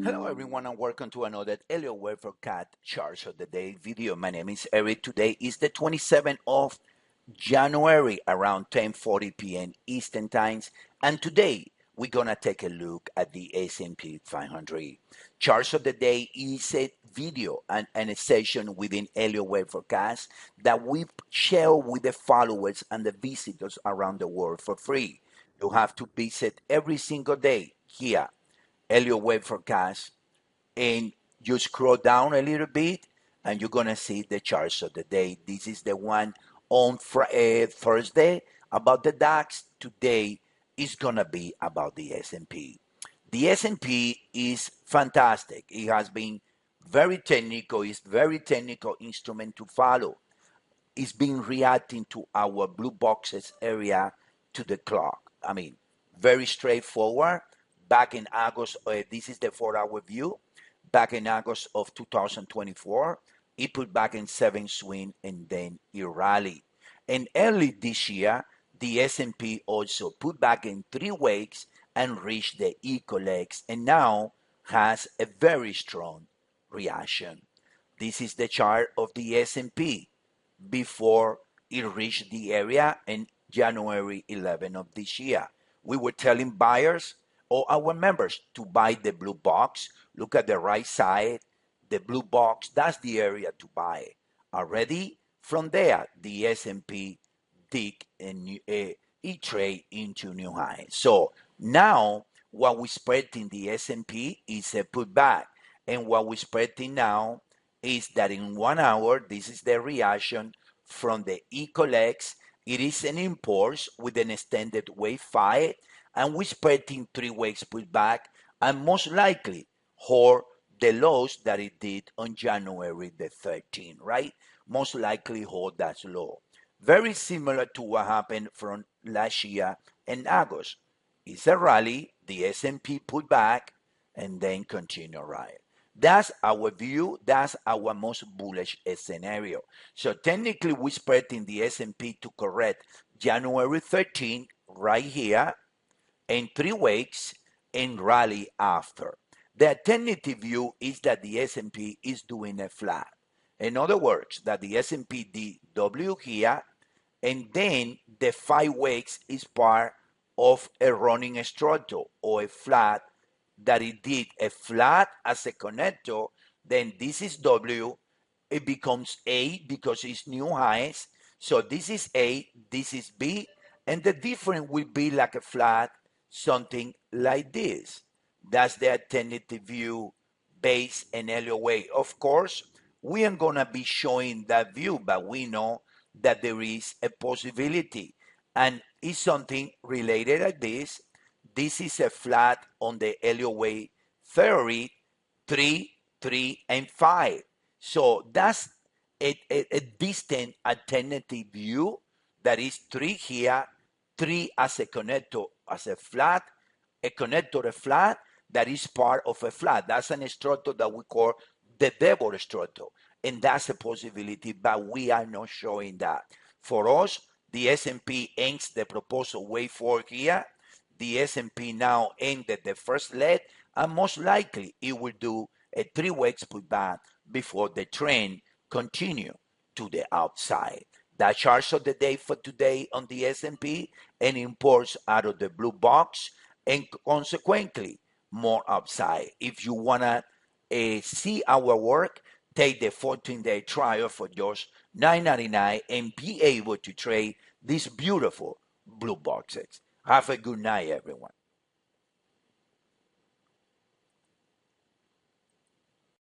Hello everyone and welcome to another Elliott Wave Charts of the Day video. My name is Eric. Today is the 27th of January around 10:40 p.m. Eastern Times, and today we're gonna take a look at the S&P 500. Charts of the Day is a video and a session within Elliott Wave Forecast that we share with the followers and the visitors around the world for free. You have to visit every single day here, Elliott Wave Forecast, and you scroll down a little bit and you're going to see the charts of the day. This is the one on Thursday about the DAX. Today is going to be about the S&P. The S&P is fantastic. It has been very technical. It's very technical instrument to follow. It's been reacting to our blue boxes area to the clock. I mean, very straightforward. Back in August, this is the 4-hour view. Back in August of 2024, it put back in 7 swing and then it rallied. And early this year, the S&P also put back in 3 wakes and reached the equal legs and now has a very strong reaction. This is the chart of the S&P before it reached the area in January 11 of this year. We were telling buyers or our members to buy the blue box. Look at the right side, the blue box, that's the area to buy. Already from there, the S&P dig and it trade into new highs. So now what we're expecting the S&P is a pullback. And what we're expecting now is that in 1 hour, this is the reaction from the equal legs. It is an impulse with an extended wave 5, and we're expecting 3 wakes pullback and most likely hold the lows that it did on January the 13th, right? Most likely hold that low. Very similar to what happened from last year in August. It's a rally, the S&P pulled back, and then continue right. That's our view. That's our most bullish scenario. So technically, we're expecting the S&P to correct January 13th right here in 3 wakes and rally after. The alternative view is that the S&P is doing a flat. In other words, that the S&P did W here, and then the 5 wakes is part of a running structure or a flat that it did a flat as a connector. Then this is W, it becomes A because it's new highs. So this is A, this is B, and the difference will be like a flat, something like this. That's the alternative view based in Elliott Wave. Of course, we aren't going to be showing that view, but we know that there is a possibility. And it's something related like this. This is a flat on the Elliott Wave theory, 3, 3, and 5. So that's a distant alternative view that is 3 here, 3 as a connector, as a flat, a connector, a flat that is part of a flat. That's an structure that we call the devil structure. And that's a possibility, but we are not showing that. For us, the S&P ends the proposal wave 4 here. The S&P now ended the first leg, and most likely it will do a 3 weeks pullback before the trend continue to the outside. The charts of the day for today on the S&P and imports out of the blue box, and consequently more upside. If you wanna see our work, take the 14-day trial for just $9.99 and be able to trade these beautiful blue boxes. Have a good night, everyone.